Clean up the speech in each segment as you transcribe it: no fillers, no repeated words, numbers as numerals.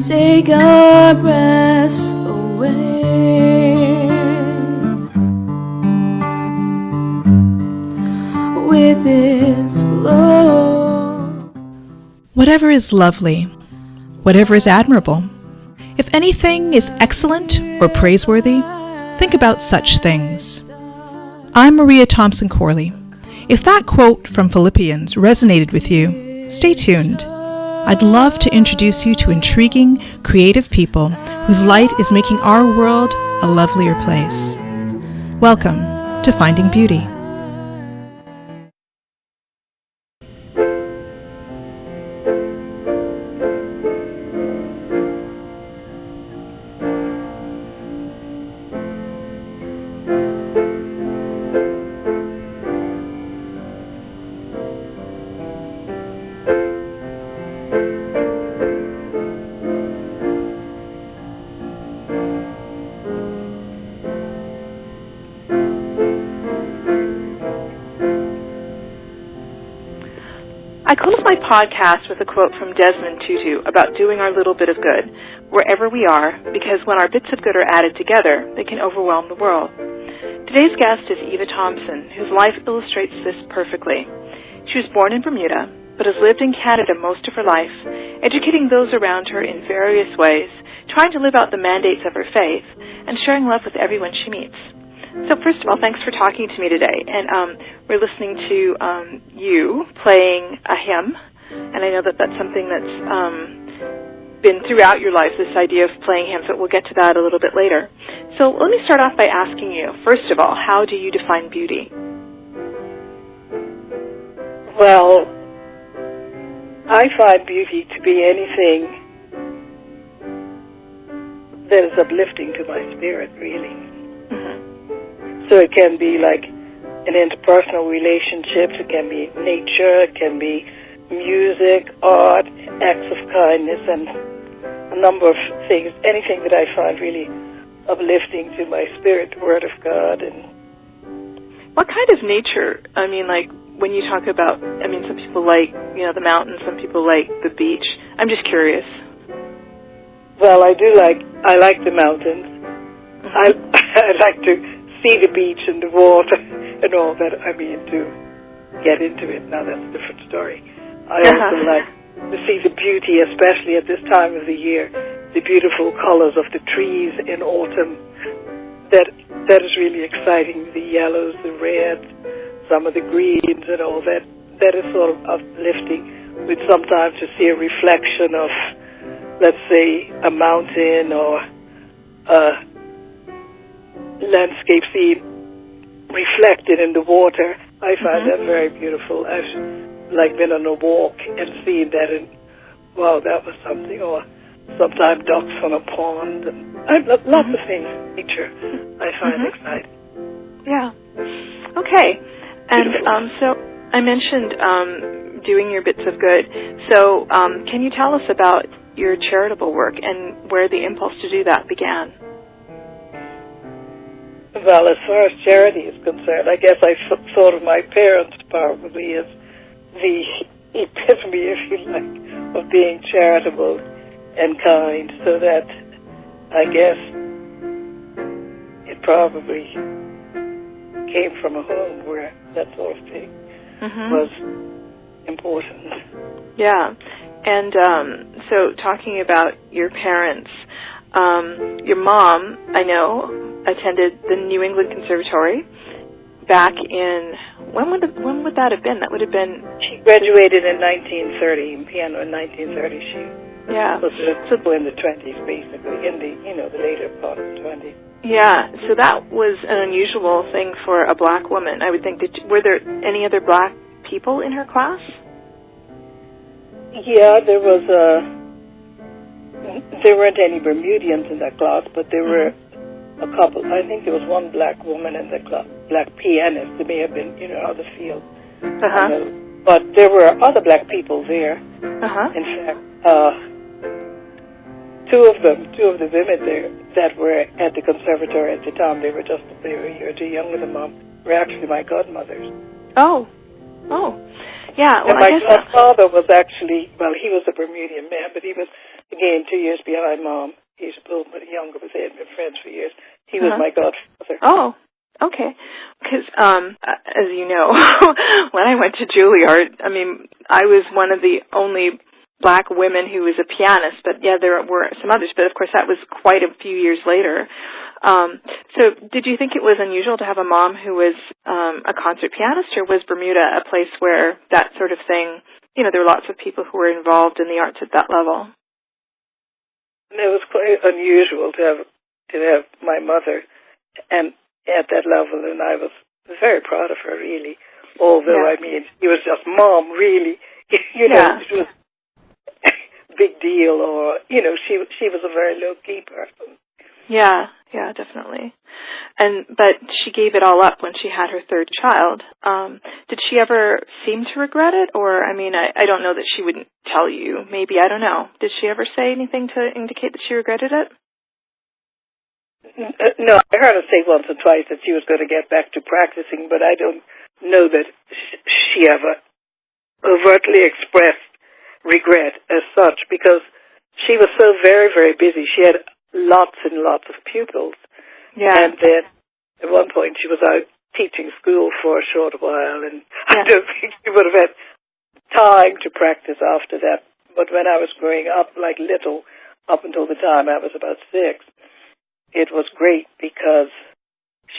take our breaths away with its glow. Whatever is lovely, whatever is admirable, if anything is excellent or praiseworthy, think about such things. I'm Eva Thompson Corley. If that quote from Philippians resonated with you, stay tuned. I'd love to introduce you to intriguing, creative people whose light is making our world a lovelier place. Welcome to Finding Beauty. I close my podcast with a quote from Desmond Tutu about doing our little bit of good wherever we are, because when our bits of good are added together, they can overwhelm the world. Today's guest is Eva Thompson, whose life illustrates this perfectly. She was born in Bermuda, but has lived in Canada most of her life, educating those around her in various ways, trying to live out the mandates of her faith, and sharing love with everyone she meets. So first of all, thanks for talking to me today. And we're listening to you playing a hymn, and I know that that's something that's been throughout your life, this idea of playing hymns, but we'll get to that a little bit later. So let me start off by asking you, first of all, how do you define beauty? Well, I find beauty to be anything that is uplifting to my spirit, really. So it can be like in interpersonal relationships, it can be nature, it can be music, art, acts of kindness, and a number of things. Anything that I find really uplifting to my spirit, the Word of God. And what kind of nature? I mean, like when you talk about, I mean, some people like, the mountains, some people like the beach. I'm just curious. Well, I like the mountains. I like to see the beach and the water and all that. I mean, to get into it. Now, that's a different story. I also like to see the beauty, especially at this time of the year, the beautiful colors of the trees in autumn. That is really exciting. The yellows, the reds, some of the greens and all that. That is sort of uplifting. With sometimes to see a reflection of, let's say, a mountain or a landscape scene reflected in the water. I find that very beautiful. I've been on a walk and seen that, and wow, that was something. Or sometimes ducks on a pond, and lots of things. Nature, I find exciting. Yeah. Okay. And so I mentioned doing your bits of good. So can you tell us about your charitable work and where the impulse to do that began? Well, as far as charity is concerned, I guess I thought of my parents probably as the epitome, if you like, of being charitable and kind, so that I guess it probably came from a home where that sort of thing was important. Yeah. And so talking about your parents, your mom, I know, attended the New England Conservatory back in, when would that have been? That would have been... She graduated in 1930, in piano in 1930. She was in the 20s, basically, in the later part of the 20s. Yeah, so that was an unusual thing for a black woman. I would think that, were there any other black people in her class? Yeah, there weren't any Bermudians in that class, but there were a couple. I think there was one black woman in the class, black pianist. There may have been, out of the field. But there were other black people there. In fact, two of the women there that were at the conservatory at the time, they were a year or two younger than Mom, were actually my godmothers. Oh. Yeah. Well, and my godfather was actually, he was a Bermudian man, but he was again, 2 years behind Mom. He's a little bit younger, but they had been friends for years. He was my godfather. Oh, okay. Because, as you know, when I went to Juilliard, I mean, I was one of the only black women who was a pianist, but yeah, there were some others, but of course that was quite a few years later. So did you think it was unusual to have a mom who was a concert pianist, or was Bermuda a place where that sort of thing, you know, there were lots of people who were involved in the arts at that level? It was quite unusual to have my mother and at that level, and I was very proud of her, really. Although, I mean, it was just Mom, really. You know, it was big deal, or, you know, she was a very low-key person. Yeah, definitely. But she gave it all up when she had her third child. Did she ever seem to regret it? Or, I mean, I don't know that she wouldn't tell you. Maybe, I don't know. Did she ever say anything to indicate that she regretted it? No, I heard her say once or twice that she was going to get back to practicing, but I don't know that she ever overtly expressed regret as such, because she was so very, very busy. She had lots and lots of pupils. Yeah. And then at one point she was out teaching school for a short while, and I don't think she would have had time to practice after that. But when I was growing up, like little, up until the time I was about 6, it was great because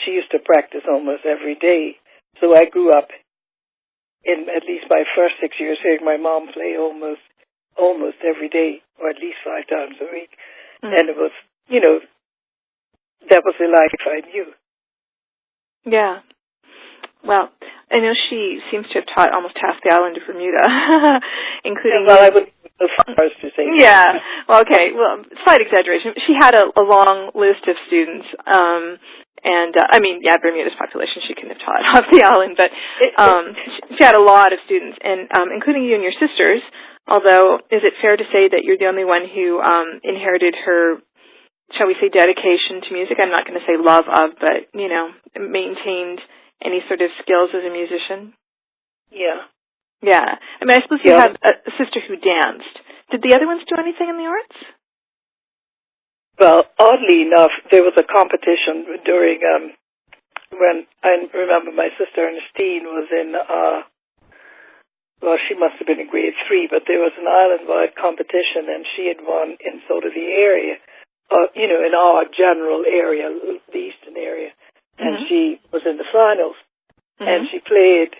she used to practice almost every day. So I grew up in at least my first 6 years hearing my mom play almost every day, or at least 5 times a week. And it was, you know, that was the life I knew. Yeah. Well, I know she seems to have taught almost half the island of Bermuda, including... Yeah, well, I wouldn't go so far as to say that. Yeah. Well, okay. Well, slight exaggeration. She had a long list of students. I mean, Bermuda's population, she couldn't have taught off the island, but she had a lot of students, and including you and your sisters, although is it fair to say that you're the only one who inherited her, shall we say, dedication to music? I'm not going to say love of, but, you know, maintained any sort of skills as a musician? Yeah. Yeah. I mean, I suppose you have a sister who danced. Did the other ones do anything in the arts? Well, oddly enough, there was a competition during, when I remember my sister Ernestine was in, she must have been in grade 3, but there was an island-wide competition, and she had won in sort of the area, you know, in our general area, the eastern area, and she was in the finals, and she played,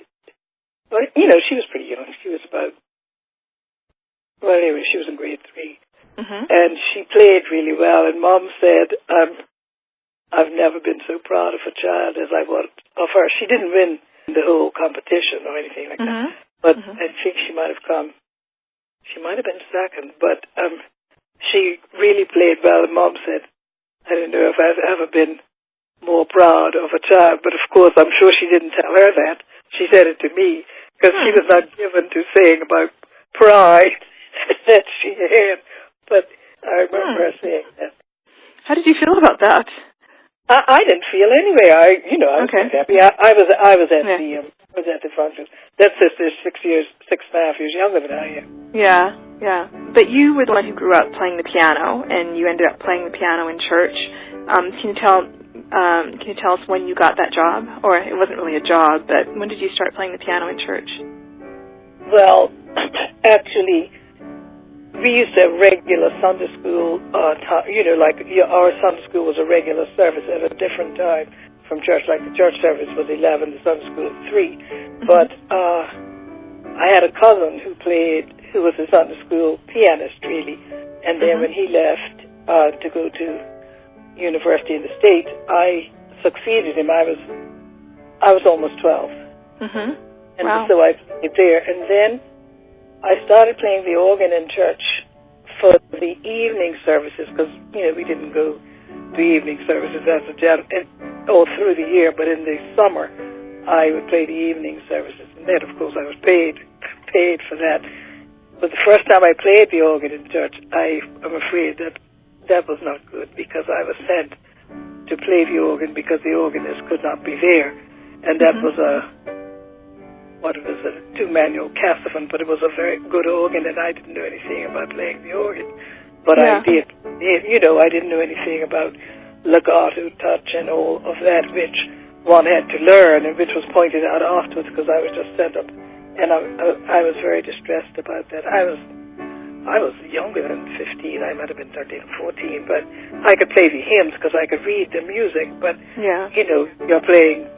well, you know, she was pretty young. She was about, well, anyway, she was in grade 3. And she played really well, and Mom said, I've never been so proud of a child as I was of her. She didn't win the whole competition or anything like that, but I think she might have been second, but she really played well, and Mom said, I don't know if I've ever been more proud of a child, but of course I'm sure she didn't tell her that. She said it to me, because she was not given to saying about pride that she had. But I remember her saying that. How did you feel about that? I didn't feel anyway. I was quite happy. I was at the function. That sister's 6.5 years younger than I am. Yeah. But you were the one who grew up playing the piano, and you ended up playing the piano in church. Can you tell us when you got that job? Or it wasn't really a job, but when did you start playing the piano in church? Well, actually, we used to have regular Sunday school time, you know, like our Sunday school was a regular service at a different time from church. Like the church service was 11, the Sunday school at 3. But I had a cousin who was a Sunday school pianist, really. And then when he left to go to university in the States, I succeeded him. I was almost 12. And so I played there. And then I started playing the organ in church for the evening services, because, you know, we didn't go to evening services as a all through the year, but in the summer I would play the evening services. And then, of course, I was paid for that. But the first time I played the organ in church, I'm afraid that was not good, because I was sent to play the organ because the organist could not be there. And that was a 2-manual Cassavant, but it was a very good organ, and I didn't know anything about playing the organ. But I did, I didn't know anything about legato touch and all of that, which one had to learn, and which was pointed out afterwards because I was just sent up, and I was very distressed about that. I was younger than 15. I might have been 13 or 14, but I could play the hymns because I could read the music. But you're playing.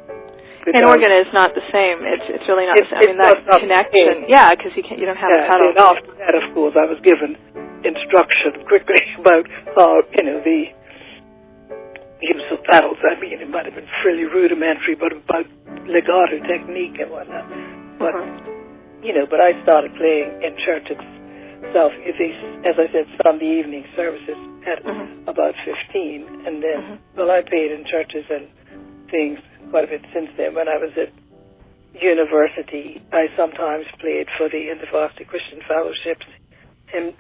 An organ is not the same. It's really not the same. I mean, that connection. Yeah, because you don't have a pedal. And after that, of course, I was given instruction quickly about how the use of pedals. I mean, it might have been fairly rudimentary, but about legato technique and whatnot. But but I started playing in church itself. As I said, Sunday evening services at about 15, and then I played in churches and things quite a bit since then. When I was at university, I sometimes played for the InterVarsity Christian Fellowships, hymn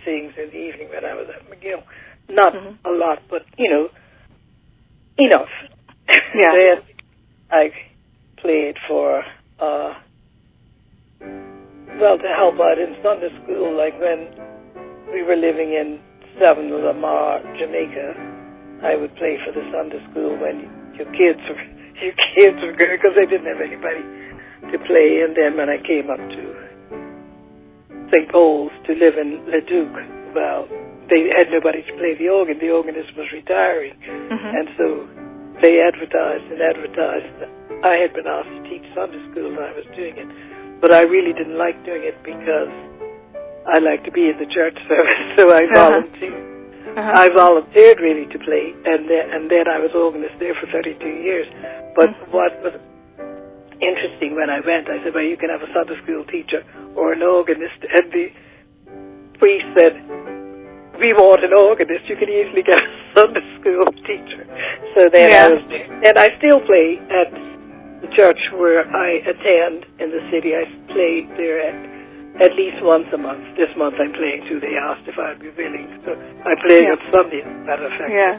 sings in the evening when I was at McGill. Not a lot, but enough. Yeah. Then I played for to help out in Sunday school, like when we were living in Seven Lamar, Jamaica. I would play for the Sunday school when your kids were good because they didn't have anybody to play. And then when I came up to St. Paul's to live in Leduc, they had nobody to play the organ. The organist was retiring, and so they advertised. I had been asked to teach Sunday school, and I was doing it, but I really didn't like doing it because I like to be in the church service. So I volunteered. I volunteered really to play, and then I was organist there for 32 years. But what was interesting when I went, I said, well, you can have a Sunday school teacher or an organist, and the priest said, we want an organist. You can easily get a Sunday school teacher. So then I was there. And I still play at the church where I attend in the city. I play there at least once a month. This month I'm playing too. They asked if I'd be willing. So I play on Sunday, as a matter of fact. Yeah.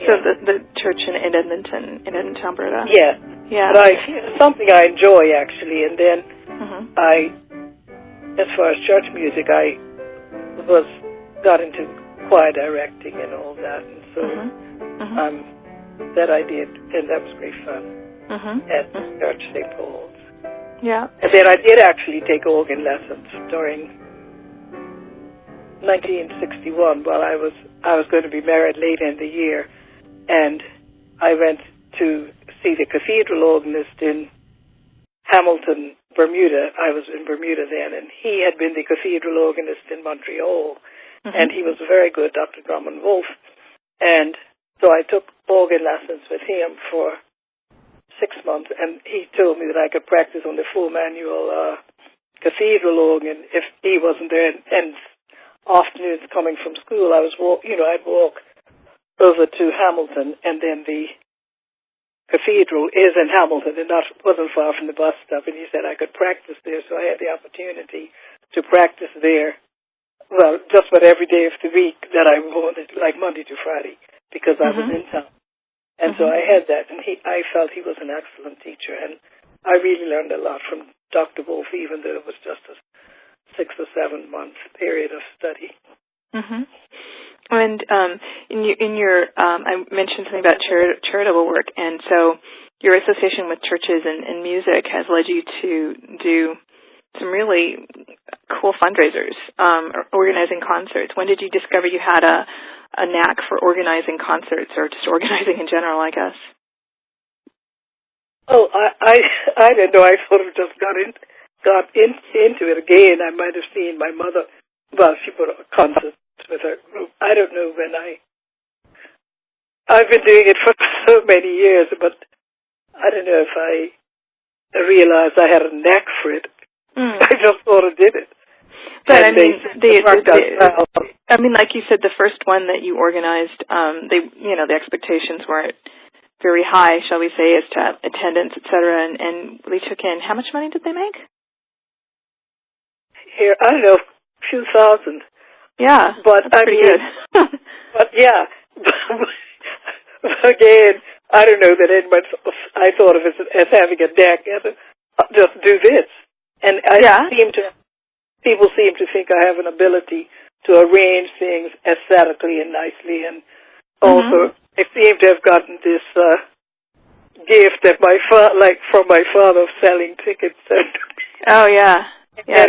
So the church in Edmonton, Alberta. Yeah. Yeah. But something I enjoy, actually. And then as far as church music, I got into choir directing and all that. And so that I did, and that was great fun at Church St. Paul's. Yeah. And then I did actually take organ lessons during 1961 while I was going to be married late in the year, and I went to see the cathedral organist in Hamilton, Bermuda. I was in Bermuda then, and he had been the cathedral organist in Montreal, and he was very good, Dr. Drummond Wolfe. And so I took organ lessons with him for 6 months, and he told me that I could practice on the full manual cathedral organ if he wasn't there. And afternoons coming from school, I'd walk over to Hamilton, and then the cathedral is in Hamilton, and that wasn't far from the bus stop. And he said I could practice there, so I had the opportunity to practice there. Well, just about every day of the week that I wanted, like Monday to Friday, because I was in town. And so I had that, and I felt he was an excellent teacher, and I really learned a lot from Dr. Wolfe, even though it was just a 6 or 7 month period of study. And in your I mentioned something about charitable work, and so your association with churches and music has led you to do some really cool fundraisers, organizing concerts. When did you discover you had a knack for organizing concerts, or just organizing in general, I guess? Oh, I didn't know. I sort of just got into it again. I might have seen my mother. Well, she put on concerts with her group. I don't know when I've been doing it for so many years, but I don't know if I realized I had a knack for it. I just sort of did it. But I mean, I mean, like you said, the first one that you organized, the expectations weren't very high, shall we say, as to attendance, et cetera, and they took in, how much money did they make? Here, I don't know, a few thousand. Yeah, but that's pretty good. But yeah, again, I don't know that anyone. I thought of it as having a knack, just do this, and people seem to think I have an ability to to arrange things aesthetically and nicely, and also I seem to have gotten this gift that from my father of selling tickets. Oh yeah, yeah.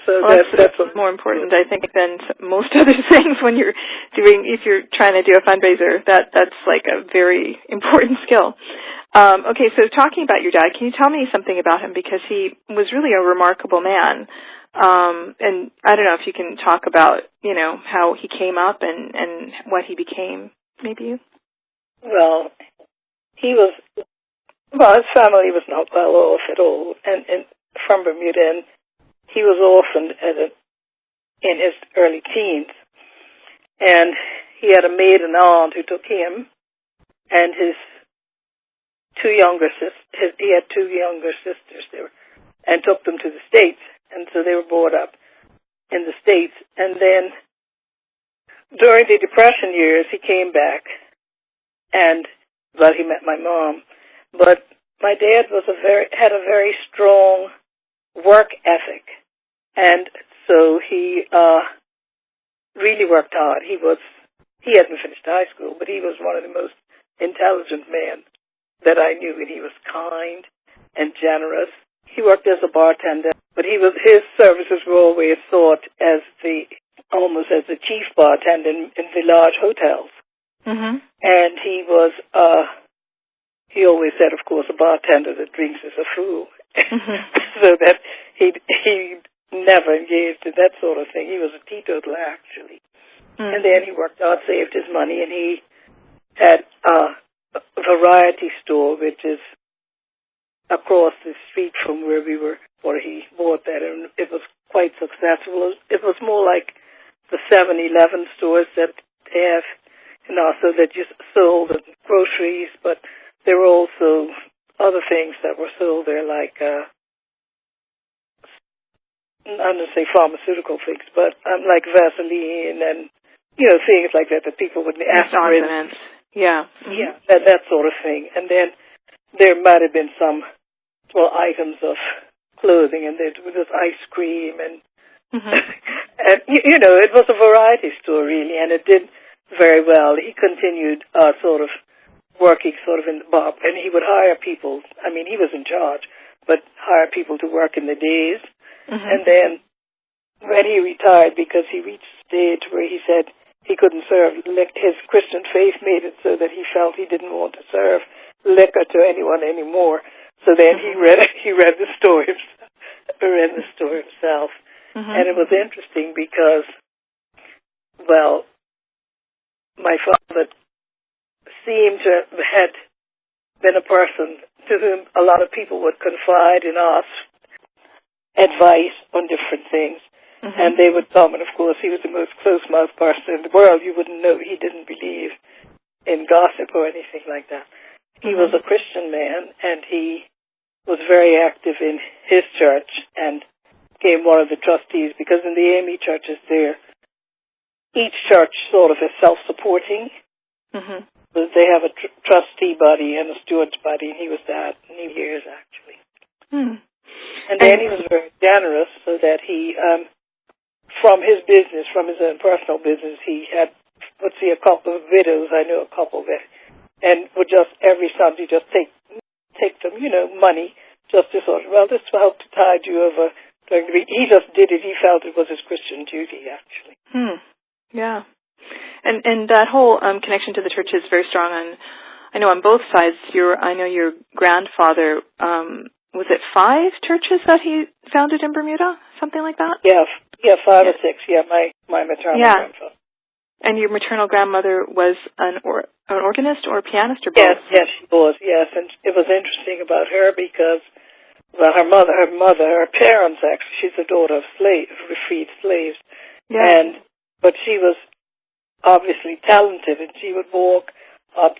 So that's more important, I think, than most other things when you're if you're trying to do a fundraiser. That's like a very important skill. Okay, so talking about your dad, can you tell me something about him, because he was really a remarkable man. And I don't know if you can talk about, how he came up and what he became, maybe. Well, his family was not well off at all, and from Bermuda, and he was orphaned in his early teens, and he had a maiden aunt who took him and his two younger sisters. He had two younger sisters there, and took them to the States, and so they were brought up in the States. And then during the Depression years, he came back, and he met my mom. But my dad had a very strong work ethic, and so he really worked hard. He hadn't finished high school, but he was one of the most intelligent men that I knew, and he was kind and generous. He worked as a bartender, but his services were always thought as almost as the chief bartender in the large hotels. Mm-hmm. And he always said, of course, a bartender that drinks is a fool. Mm-hmm. So that he never engaged in that sort of thing. He was a teetotaler, actually. Mm-hmm. And then he worked hard, saved his money, and he had a variety store, which is across the street from where we were, where he bought that, and it was quite successful. It was more like the 7-Eleven stores that they have, so that you sold groceries, but there were also other things that were sold there, like, I'm going to say pharmaceutical things, but like Vaseline and, things like that people would aspirin. Yeah. Mm-hmm. Yeah, that sort of thing. And then there might have been some items of clothing, and there was ice cream, and and it was a variety store really, and it did very well. He continued working in the bar, and he would hire people. I mean, he was in charge, but hire people to work in the days. Mm-hmm. And then when he retired, because he reached a stage where he said he couldn't serve, his Christian faith made it so that he felt he didn't want to serve liquor to anyone anymore. So then he ran the store himself. Mm-hmm. And it was interesting because, my father seemed to have been a person to whom a lot of people would confide in us advice on different things. Mm-hmm. And they would come, and of course he was the most close-mouthed person in the world. You wouldn't know he didn't believe in gossip or anything like that. He was a Christian man, and he was very active in his church and became one of the trustees, because in the AME churches there, each church sort of is self-supporting. Mm-hmm. They have a trustee body and a steward's body, and he was that, and he is actually. Mm. And then he was very generous, so that he, from his business, from his own personal business, he had, a couple of widows. I know a couple that, and would just every Sunday just take them, money, just to this will help to tide you over during the week. He just did it. He felt it was his Christian duty, actually. Yeah. And that whole connection to the church is very strong I know on both sides. I know your grandfather, was it 5 churches that he founded in Bermuda? Something like that? Yeah, 5 or 6. Yeah, my maternal grandfather. And your maternal grandmother was an organist or a pianist or both? Yes, she was, yes. And it was interesting about her because, her parents actually, she's the daughter of freed slaves. Yeah. But she was obviously talented, and she would walk up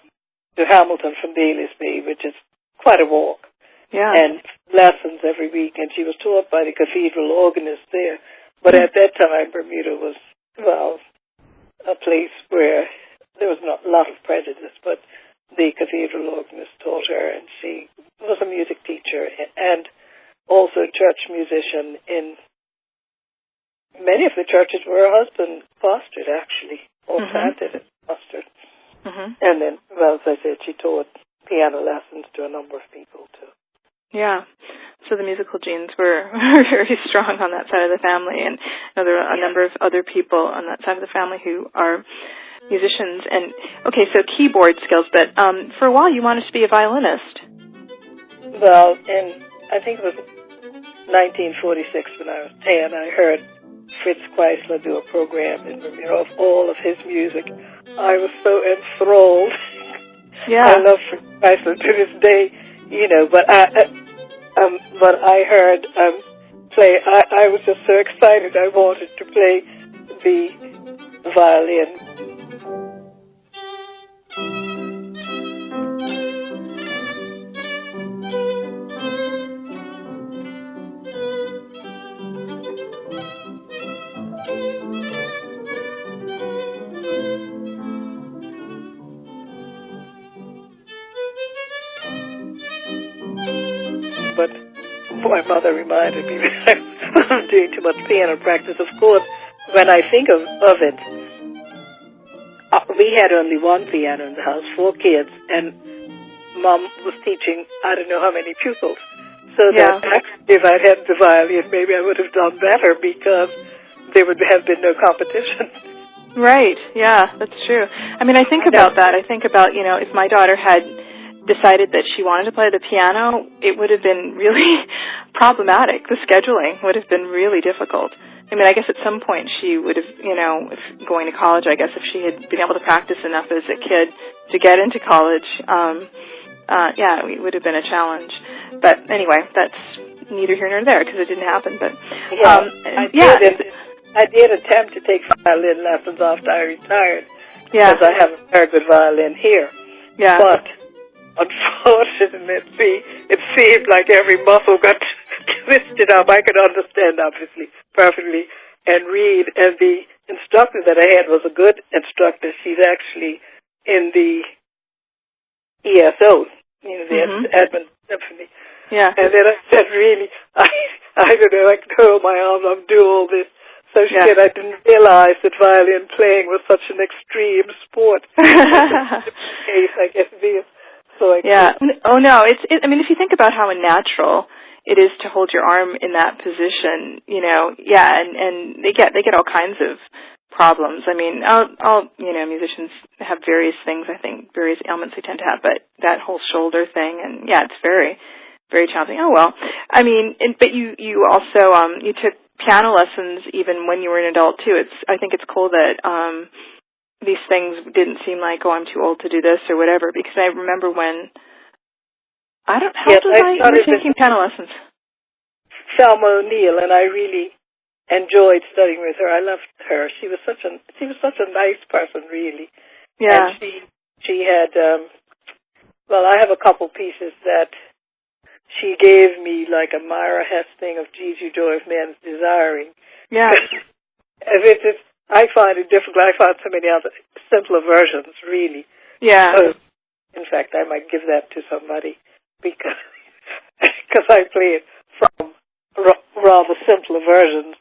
to Hamilton from Bailey's Bay, which is quite a walk. Yeah. And lessons every week, and she was taught by the cathedral organist there. But at that time, Bermuda was, a place where there was not a lot of prejudice, but the cathedral organist taught her, and she was a music teacher and also a church musician in many of the churches were her husband pastored, actually, or planted and pastored. And then, well, as I said, she taught piano lessons to a number of people, too. Yeah. So the musical genes were very strong on that side of the family, and there are a number of other people on that side of the family who are musicians. And, okay, so keyboard skills, but for a while you wanted to be a violinist. Well, I think it was 1946 when I was 10, I heard Fritz Kreisler do a program of all of his music. I was so enthralled. Yeah. I love Fritz Kreisler to this day, but I heard play. I was just so excited. I wanted to play the violin. But my mother reminded me that I was doing too much piano practice. Of course, when I think of it, we had only one piano in the house, 4 kids, and Mom was teaching I don't know how many pupils. So that actually, if I'd had the violin, maybe I would have done better because there would have been no competition. Right, yeah, that's true. I mean, I think about that. I think about, if my daughter had decided that she wanted to play the piano, it would have been really problematic. The scheduling would have been really difficult. I mean, I guess at some point she would have, if going to college, I guess if she had been able to practice enough as a kid to get into college, it would have been a challenge. But anyway, that's neither here nor there because it didn't happen. But I did attempt to take violin lessons after I retired because I have a very good violin here. Yeah. But unfortunately, it seemed like every muscle got twisted up. I could understand, obviously, perfectly, and read. And the instructor that I had was a good instructor. She's actually in the ESO, the Edmund Symphony. Yeah. And then I said, really, I don't know, I could curl my arms up, do all this. So she said, I didn't realize that violin playing was such an extreme sport. I guess it is. So Oh no, I mean, if you think about how unnatural it is to hold your arm in that position, and they get all kinds of problems. I mean, all musicians have various things. I think various ailments they tend to have, but that whole shoulder thing, and it's very, very challenging. Oh well, I mean, but you also you took piano lessons even when you were an adult too. I think it's cool that these things didn't seem like, I'm too old to do this or whatever, because I remember when you were taking piano lessons. Thelma O'Neill, and I really enjoyed studying with her. I loved her. She was such a nice person, really. Yeah. And she had I have a couple pieces that she gave me, like a Myra Hess thing of Jesu Joy of Man's Desiring. Yeah. I find it difficult. I found so many other simpler versions, really. Yeah. In fact, I might give that to somebody because I play it from rather simpler versions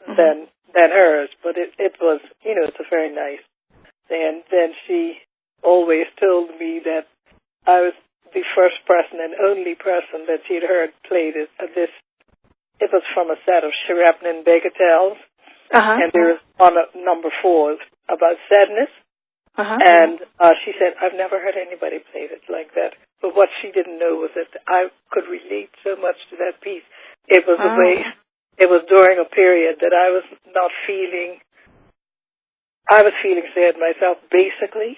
than hers. But it was, it's a very nice. And then she always told me that I was the first person and only person that she'd heard played it. It was from a set of Shrapnel and Bagatelles. And there was on number 4 about sadness. And she said, I've never heard anybody play it like that. But what she didn't know was that I could relate so much to that piece. It was the way, it was during a period that I was not feeling, I was feeling sad myself, basically.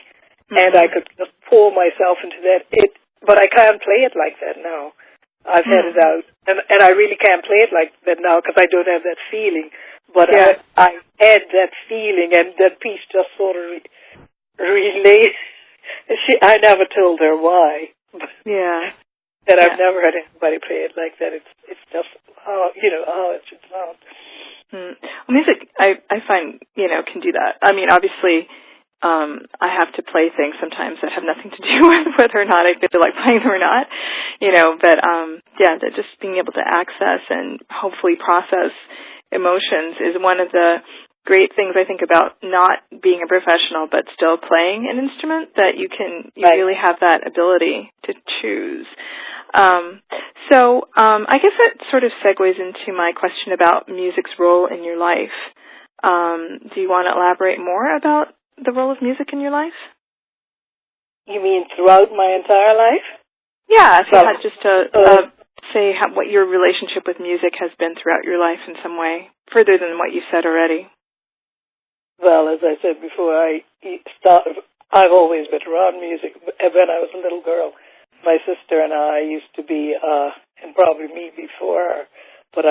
And I could just pour myself into that. But I can't play it like that now. I've had it out. And I really can't play it like that now because I don't have that feeling. But I had that feeling, and that piece just sort of relayed. I never told her why. Yeah. That I've never heard anybody play it like that. It's just how it should sound. Well, music, I find can do that. I mean, obviously, I have to play things sometimes that have nothing to do with whether or not I feel like playing them or not. But that just being able to access and hopefully process emotions is one of the great things I think about not being a professional but still playing an instrument, that you really have that ability to choose. I guess that sort of segues into my question about music's role in your life. Do you want to elaborate more about the role of music in your life? You mean throughout my entire life? Yeah, if you had just to say what your relationship with music has been throughout your life in some way, further than what you said already. Well, as I said before, I've always been around music. When I was a little girl, my sister and I used to be, and probably me before her, but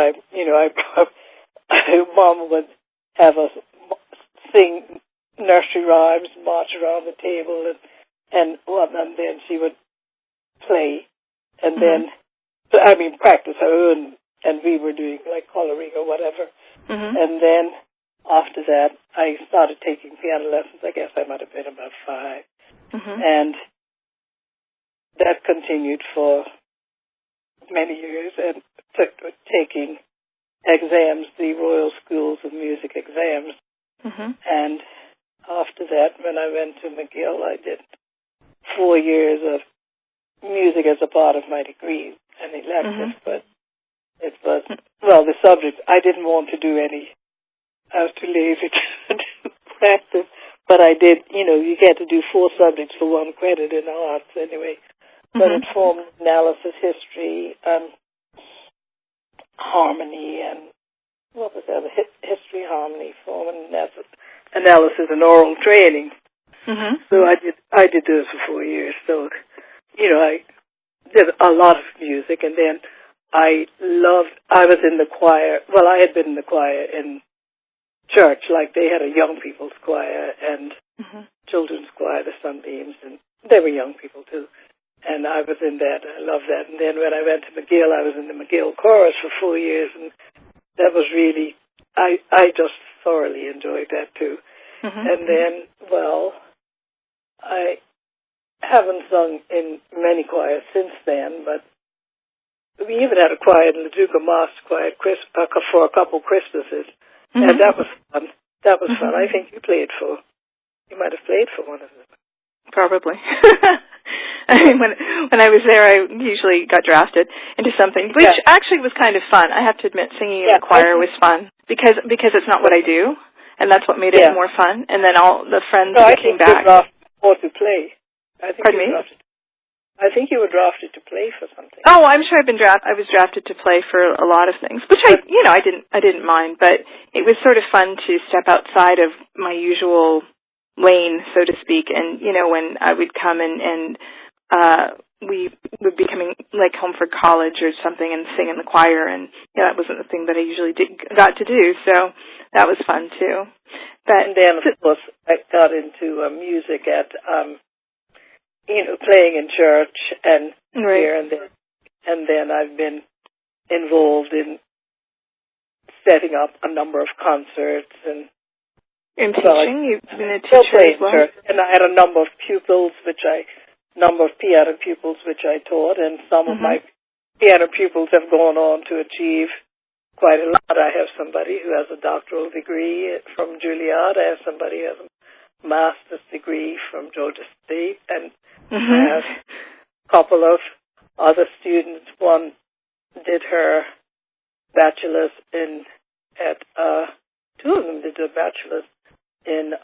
Mom would have us sing nursery rhymes, march around the table, and then she would play, and then, practice her own, and we were doing like coloring or whatever, and then after that, I started taking piano lessons. I guess I might have been about 5. And that continued for many years, and taking exams, the Royal Schools of Music exams. And after that, when I went to McGill, I did 4 years of music as a part of my degree, an elective, but it was, the subject, I didn't want to do any. I was too lazy to practice, but I did, you get to do 4 subjects for 1 credit in arts anyway. But it formed analysis, history, harmony, and what was that? History, harmony, form analysis, and oral training. So I did those for 4 years. So, I did a lot of music, and then I was in the choir. Well, I had been in the choir in church, like they had a young people's choir and children's choir, the Sunbeams, and they were young people too. And I was in that. I loved that. And then when I went to McGill, I was in the McGill chorus for 4 years, and that was really, I just thoroughly enjoyed that too. And then, I haven't sung in many choirs since then, but we even had a choir in the Duke of Master Choir for a couple Christmases. And that was fun. That was fun. I think you might have played for one of them. Probably. I mean, when I was there, I usually got drafted into something, which actually was kind of fun. I have to admit, singing in the choir was fun because it's not what I do, and that's what made it more fun. And then all the friends that came back. Or to play. Pardon me? I think you were drafted to play for something. Oh, I'm sure I was drafted to play for a lot of things, which I didn't mind, but it was sort of fun to step outside of my usual lane, so to speak. And when I would come and we would be coming like home for college or something and sing in the choir, and that wasn't the thing that I usually got to do, so that was fun too. But and then, of course, I got into music at playing in church and here and there. And then I've been involved in setting up a number of concerts and in teaching. You've been a teacher as well. Church. And I had a number of piano pupils which I taught, and some of my piano pupils have gone on to achieve quite a lot. I have somebody who has a doctoral degree from Juilliard. I have somebody who has a master's degree from Georgia State, and I have a couple of other students. One did her bachelor's two of them did their bachelor's in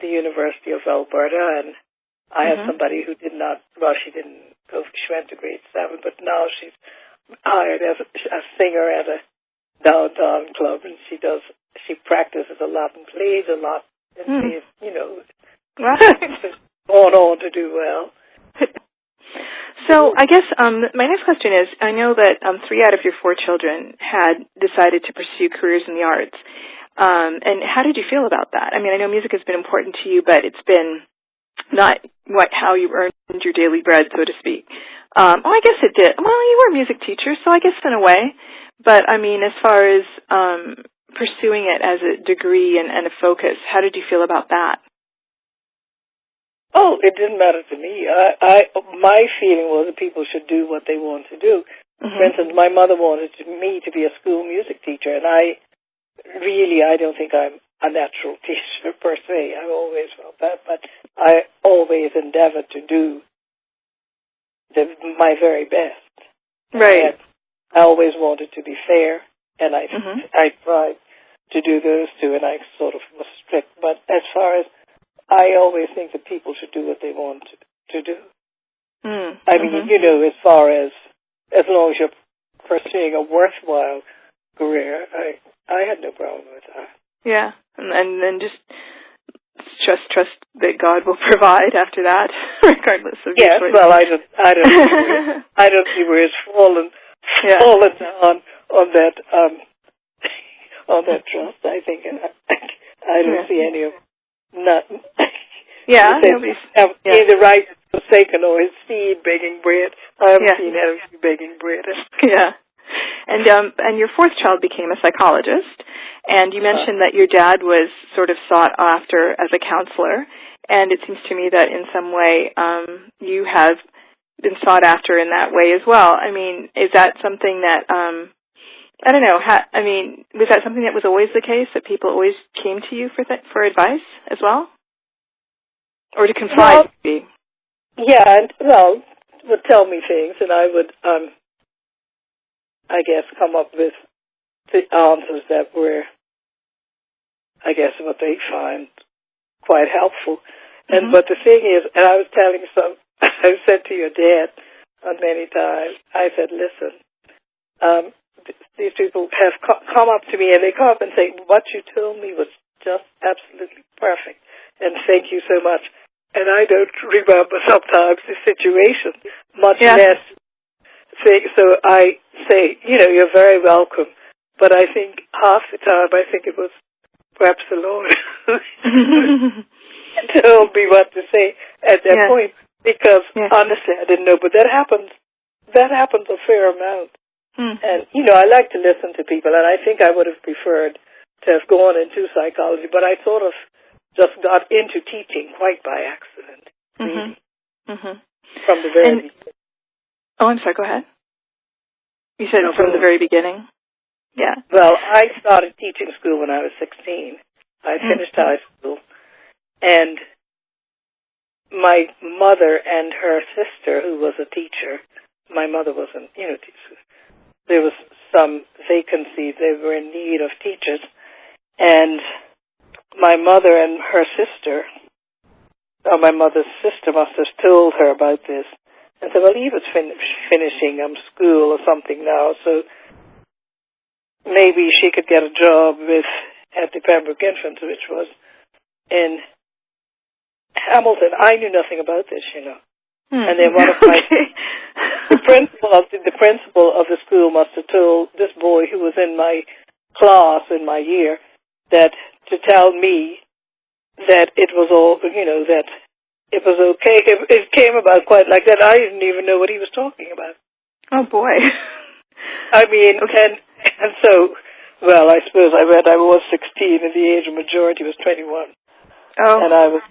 the University of Alberta, and I have somebody who did not, she didn't go, she went to grade 7, but now she's hired as a singer at a downtown club, and she practices a lot and plays a lot, and she's, going on to do well. So I guess my next question is, I know that 3 out of your 4 children had decided to pursue careers in the arts. And how did you feel about that? I mean, I know music has been important to you, but it's been not how you earned your daily bread, so to speak. I guess it did. Well, you were a music teacher, so I guess in a way. But, I mean, as far as pursuing it as a degree and a focus, how did you feel about that? Oh, it didn't matter to me. My feeling was that people should do what they want to do. For instance, my mother wanted me to be a school music teacher, and I don't think I'm a natural teacher per se. I've always felt that, but I always endeavored to do my very best. Right. I always wanted to be fair, and I tried to do those two, and I sort of was strict. But as far as I always think that people should do what they want to do. I mean, as far as long as you're pursuing a worthwhile career, I had no problem with that. Yeah, and then just trust that God will provide after that, regardless of your choices. Well, I don't see where it's fallen down on that trust. I think I don't see any of nothing. Either right forsaken or his seed begging bread. I haven't seen him begging bread. Yeah. And your fourth child became a psychologist, and you mentioned that your dad was sort of sought after as a counselor, and it seems to me that in some way you have been sought after in that way as well. I mean, is that something that, I don't know, was that something that was always the case, that people always came to you for advice as well? Or to confide? Would tell me things, and I would, I guess, come up with the answers that were, I guess, what they find quite helpful. And but the thing is, and I was telling I said to your dad many times, I said, listen, these people have come up to me, and they come up and say, what you told me was just absolutely perfect, and thank you so much. And I don't remember sometimes the situation, much less say. So I say, you're very welcome. But I think half the time, I think it was perhaps the Lord who told me what to say at that point. Because honestly, I didn't know. But that happens. That happens a fair amount. And I like to listen to people, and I think I would have preferred to have gone into psychology. But I sort of just got into teaching quite by accident, really, from the very beginning. Oh, I'm sorry, go ahead. You said from the very beginning? Yeah. Well, I started teaching school when I was 16. I finished high school, and my mother and her sister, who was a teacher, my mother was a teacher, there was some vacancy. They were in need of teachers, and my mother and her sister, or my mother's sister must have told her about this, and said, well, Eva's finishing school or something now, so maybe she could get a job at the Pembroke Infants, which was in Hamilton. I knew nothing about this, And then one of the principal of the school must have told this boy who was in my class in my year that to tell me that it was all, that it was okay. It came about quite like that. I didn't even know what he was talking about. Oh, boy. I mean, and so, well, I suppose I was 16 and the age of majority was 21. Oh. And I was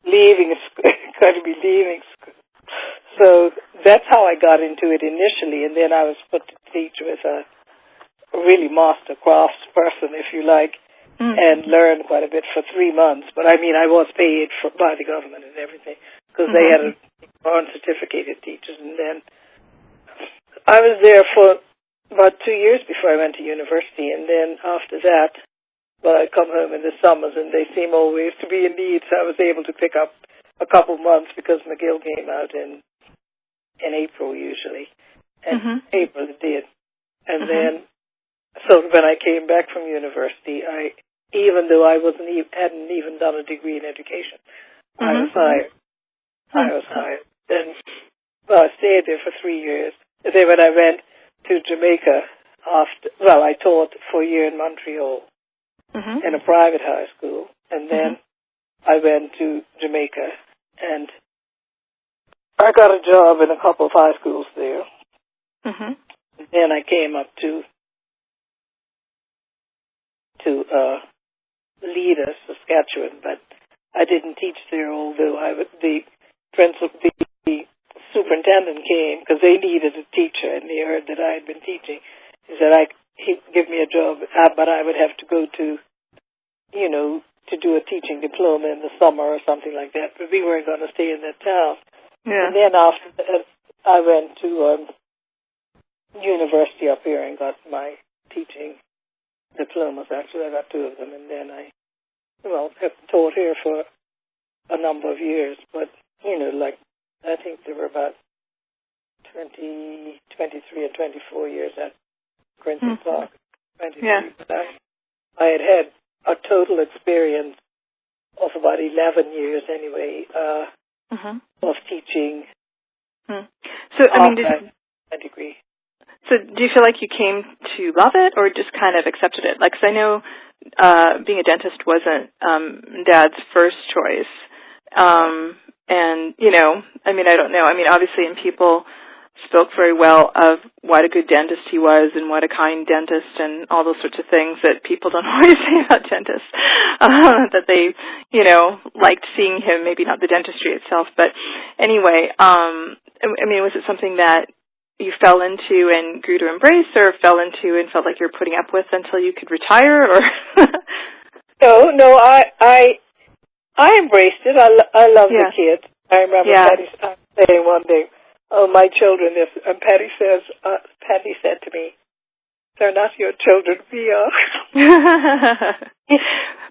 going to be leaving school. So that's how I got into it initially, and then I was put to teach with a really master crafts person, if you like, and learned quite a bit for 3 months. But I mean, I was paid by the government and everything, because they had uncertificated teachers. And then I was there for about 2 years before I went to university, and then after that, well, I'd come home in the summers, and they seem always to be in need, so I was able to pick up a couple months because McGill came out in April usually, and April it did. And then, so when I came back from university, even though I hadn't even done a degree in education, I was hired. I was hired. And, well, I stayed there for 3 years. And then when I went to Jamaica I taught for a year in Montreal in a private high school. And then I went to Jamaica, and I got a job in a couple of high schools there. And then I came up to Leader, Saskatchewan, but I didn't teach there, although the superintendent came, because they needed a teacher, and they heard that I had been teaching, he said he'd give me a job, but I would have to go to, to do a teaching diploma in the summer or something like that. But we weren't going to stay in that town. Yeah. And then after that, I went to university up here and got my teaching diplomas. Actually, I got 2 of them, and then I have taught here for a number of years. But I think there were about 23 or 24 years at Quincy Park. 23. Yeah. But I had a total experience of about 11 years anyway of teaching. So, I mean, a degree. So do you feel like you came to love it or just kind of accepted it? Like, 'cause I know being a dentist wasn't Dad's first choice. And, I mean, I don't know. I mean, obviously, and people spoke very well of what a good dentist he was and what a kind dentist and all those sorts of things that people don't always say about dentists, that they, liked seeing him, maybe not the dentistry itself. But anyway, I mean, was it something that you fell into and grew to embrace, or fell into and felt like you were putting up with until you could retire? Or No, I embraced it. I love the kids. I remember Patty saying one day, "Oh, my children," and Patty said to me, "They're not your children, we are."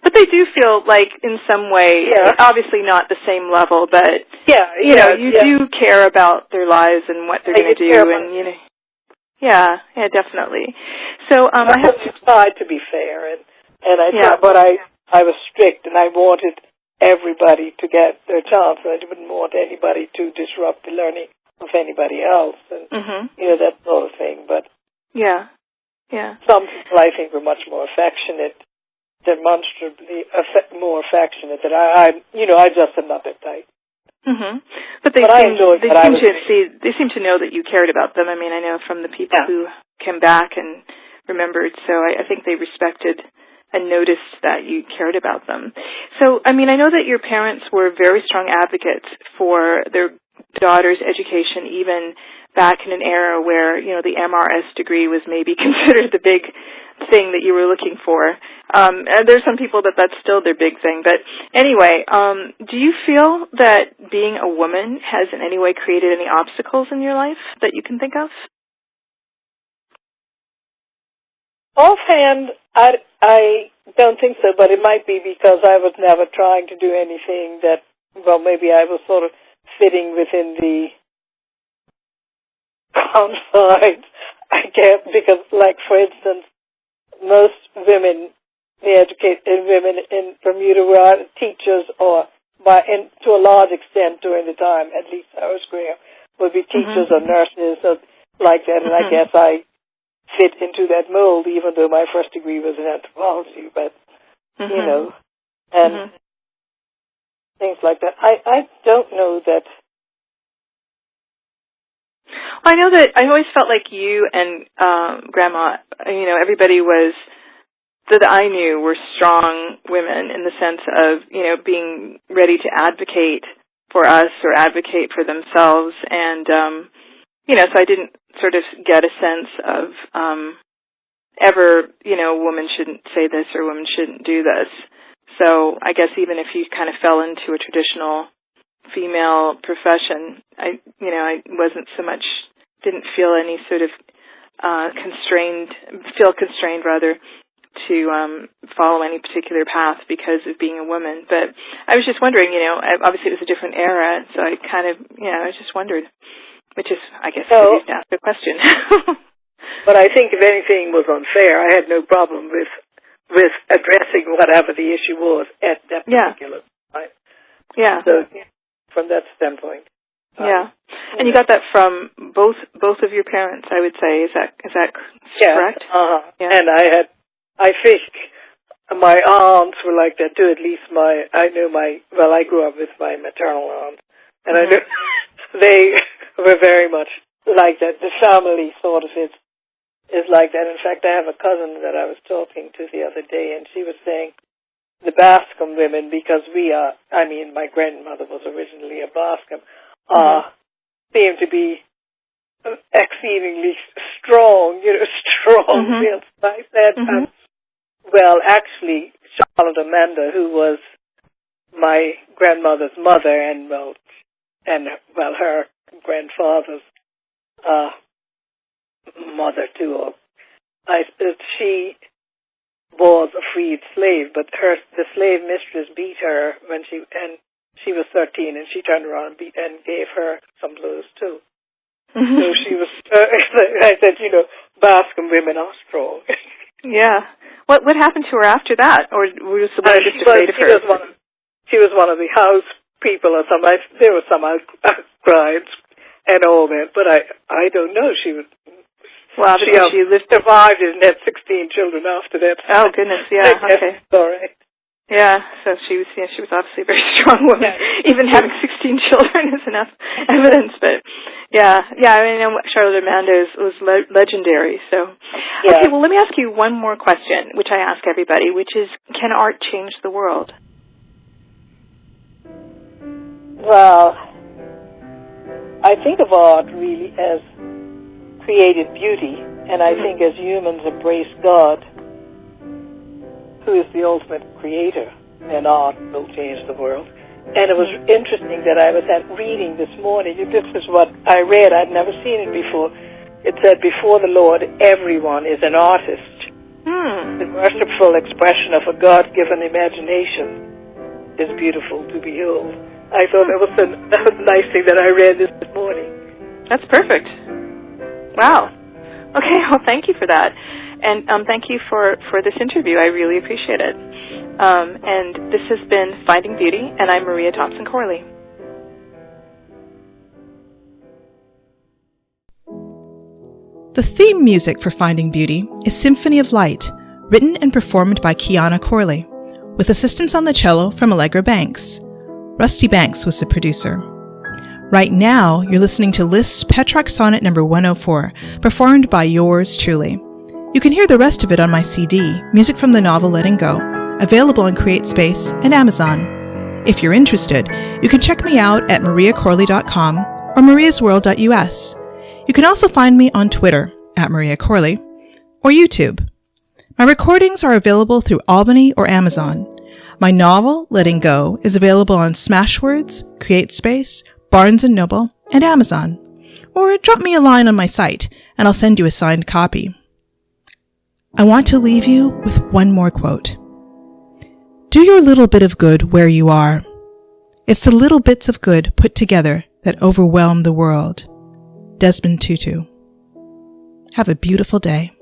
But they do feel like, in some way, obviously not the same level, but you do care about their lives and what they're going to do, and yeah, definitely. So I have tried to be fair, and I tried, but I was strict, and I wanted everybody to get their chance. I didn't want anybody to disrupt the learning of anybody else, and that sort of thing. But some people, I think, were much more affectionate, demonstrably more affectionate than I just am not that type. But they seem to know that you cared about them. I mean, I know from the people who came back and remembered. So I think they respected and noticed that you cared about them. So, I mean, I know that your parents were very strong advocates for their daughter's education, even back in an era where, the MRS degree was maybe considered the big thing that you were looking for. And there's some people that's still their big thing. But anyway, do you feel that being a woman has in any way created any obstacles in your life that you can think of? Offhand, I don't think so, but it might be because I was never trying to do anything that, maybe I was sort of fitting within the confines, I guess, because, like, for instance, most women, women in Bermuda were teachers to a large extent during the time, at least I was growing up, would be teachers or nurses or like that, and I guess I fit into that mold, even though my first degree was in anthropology, but, and things like that. I don't know that. I know that I always felt like you and Grandma, everybody that I knew were strong women in the sense of, being ready to advocate for us or advocate for themselves. And, so I didn't sort of get a sense of ever, a woman shouldn't say this or a woman shouldn't do this. So I guess even if you kind of fell into a traditional female profession, I wasn't so much, didn't feel any sort of constrained to follow any particular path because of being a woman. But I was just wondering, obviously it was a different era, so I kind of, I just wondered, which is, I guess, the reason to ask the question. But I think if anything was unfair, I had no problem with addressing whatever the issue was at that particular time. Yeah. So from that standpoint. And you got that from both of your parents, I would say. Is that correct? Yeah. And I think my aunts were like that too. At least I grew up with my maternal aunt, and I knew they were very much like that. The family sort of is like that. In fact, I have a cousin that I was talking to the other day, and she was saying the Bascom women, because my grandmother was originally a Bascom, seemed to be exceedingly strong, strong will. So I said, well, actually, Charlotte Amanda, who was my grandmother's mother and her grandfather's mother too. She was a freed slave, but the slave mistress beat her when she was 13, and she turned around and gave her some blows too. So she was. I said, Basque women are strong. Yeah. What happened to her after that, or was the women just afraid of her? She was one of the house people or something. There was some outcries and all that, but I don't know. She was. Wow, she survived and had 16 children after that. Oh goodness, yeah, okay. All right. Yeah, so she was obviously a very strong woman. Yeah. Even having 16 children is enough evidence, but yeah, I mean, Charlotte Amanda was legendary. So, okay, well, let me ask you one more question, which I ask everybody, which is, can art change the world? Well, I think of art really as created beauty, and I think as humans embrace God, who is the ultimate creator, and art will change the world. And it was interesting that I was reading this morning. This is what I read. I'd never seen it before. It said, before the Lord, everyone is an artist. The worshipful expression of a God-given imagination is beautiful to behold. I thought that was a nice thing that I read this morning. That's perfect. Wow. Okay, well, thank you for that. And thank you for this interview. I really appreciate it. And this has been Finding Beauty, and I'm Maria Thompson Corley. The theme music for Finding Beauty is Symphony of Light, written and performed by Kiana Corley, with assistance on the cello from Allegra Banks. Rusty Banks was the producer. Right now, you're listening to Liszt's Petrarch Sonnet No. 104, performed by yours truly. You can hear the rest of it on my CD, Music from the Novel Letting Go, available on CreateSpace and Amazon. If you're interested, you can check me out at mariacorley.com or mariasworld.us. You can also find me on Twitter, at Maria Corley, or YouTube. My recordings are available through Albany or Amazon. My novel, Letting Go, is available on Smashwords, CreateSpace, Barnes & Noble, and Amazon. Or drop me a line on my site, and I'll send you a signed copy. I want to leave you with one more quote. Do your little bit of good where you are. It's the little bits of good put together that overwhelm the world. Desmond Tutu. Have a beautiful day.